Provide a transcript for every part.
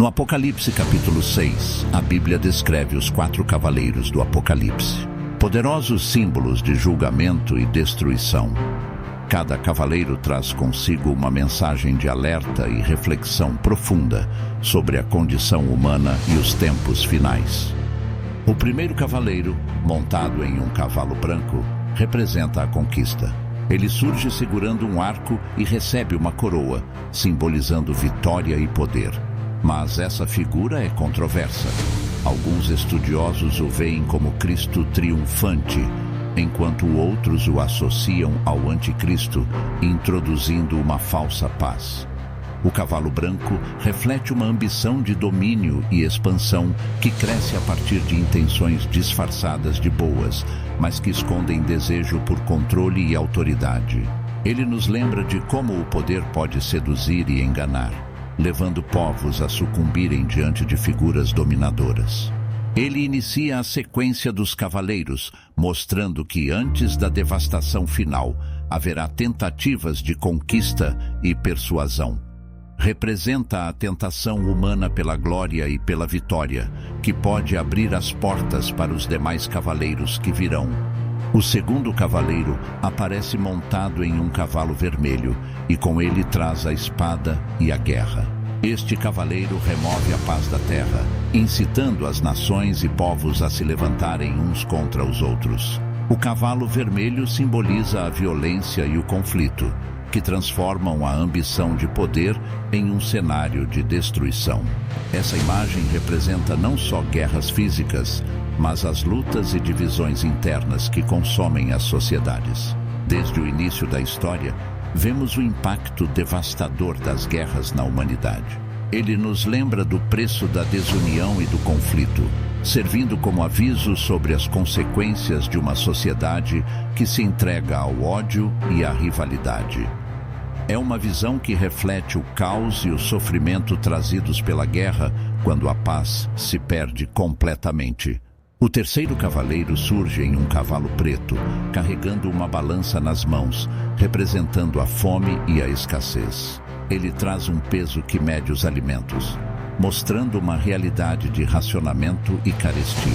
No Apocalipse capítulo 6, a Bíblia descreve os 4 cavaleiros do Apocalipse, poderosos símbolos de julgamento e destruição. Cada cavaleiro traz consigo uma mensagem de alerta e reflexão profunda sobre a condição humana e os tempos finais. O primeiro cavaleiro, montado em um cavalo branco, representa a conquista. Ele surge segurando um arco e recebe uma coroa, simbolizando vitória e poder. Mas essa figura é controversa. Alguns estudiosos o veem como Cristo triunfante, enquanto outros o associam ao anticristo, introduzindo uma falsa paz. O cavalo branco reflete uma ambição de domínio e expansão que cresce a partir de intenções disfarçadas de boas, mas que escondem desejo por controle e autoridade. Ele nos lembra de como o poder pode seduzir e enganar, levando povos a sucumbirem diante de figuras dominadoras. Ele inicia a sequência dos cavaleiros, mostrando que antes da devastação final haverá tentativas de conquista e persuasão. Representa a tentação humana pela glória e pela vitória, que pode abrir as portas para os demais cavaleiros que virão. O segundo cavaleiro aparece montado em um cavalo vermelho e com ele traz a espada e a guerra. Este cavaleiro remove a paz da terra, incitando as nações e povos a se levantarem uns contra os outros. O cavalo vermelho simboliza a violência e o conflito, que transformam a ambição de poder em um cenário de destruição. Essa imagem representa não só guerras físicas, mas as lutas e divisões internas que consomem as sociedades. Desde o início da história, vemos o impacto devastador das guerras na humanidade. Ele nos lembra do preço da desunião e do conflito, servindo como aviso sobre as consequências de uma sociedade que se entrega ao ódio e à rivalidade. É uma visão que reflete o caos e o sofrimento trazidos pela guerra quando a paz se perde completamente. O terceiro cavaleiro surge em um cavalo preto, carregando uma balança nas mãos, representando a fome e a escassez. Ele traz um peso que mede os alimentos, mostrando uma realidade de racionamento e carestia.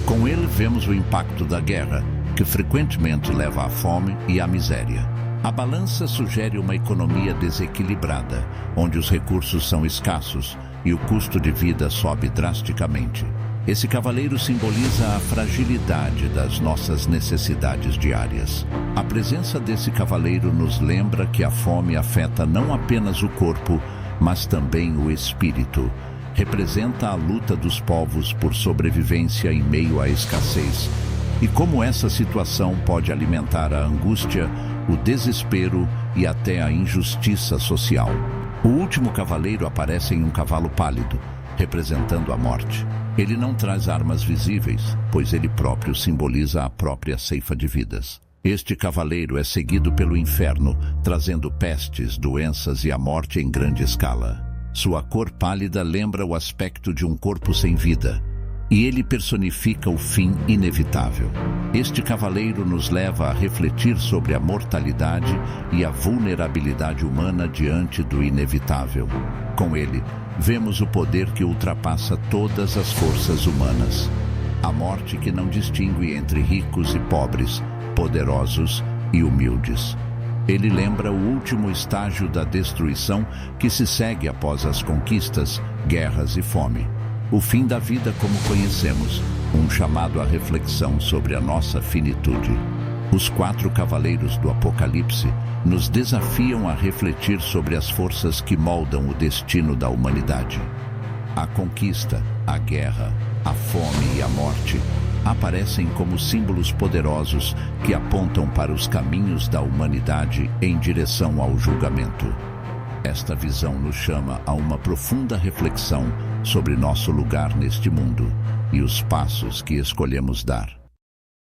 Com ele vemos o impacto da guerra, que frequentemente leva à fome e à miséria. A balança sugere uma economia desequilibrada, onde os recursos são escassos e o custo de vida sobe drasticamente. Esse cavaleiro simboliza a fragilidade das nossas necessidades diárias. A presença desse cavaleiro nos lembra que a fome afeta não apenas o corpo, mas também o espírito. Representa a luta dos povos por sobrevivência em meio à escassez, e como essa situação pode alimentar a angústia, o desespero e até a injustiça social. O último cavaleiro aparece em um cavalo pálido, representando a morte. Ele não traz armas visíveis, pois ele próprio simboliza a própria ceifa de vidas. Este cavaleiro é seguido pelo inferno, trazendo pestes, doenças e a morte em grande escala. Sua cor pálida lembra o aspecto de um corpo sem vida, e ele personifica o fim inevitável. Este cavaleiro nos leva a refletir sobre a mortalidade e a vulnerabilidade humana diante do inevitável. Com ele, vemos o poder que ultrapassa todas as forças humanas. A morte que não distingue entre ricos e pobres, poderosos e humildes. Ele lembra o último estágio da destruição que se segue após as conquistas, guerras e fome. O fim da vida como conhecemos, um chamado à reflexão sobre a nossa finitude. Os 4 cavaleiros do Apocalipse nos desafiam a refletir sobre as forças que moldam o destino da humanidade. A conquista, a guerra, a fome e a morte aparecem como símbolos poderosos que apontam para os caminhos da humanidade em direção ao julgamento. Esta visão nos chama a uma profunda reflexão sobre nosso lugar neste mundo e os passos que escolhemos dar.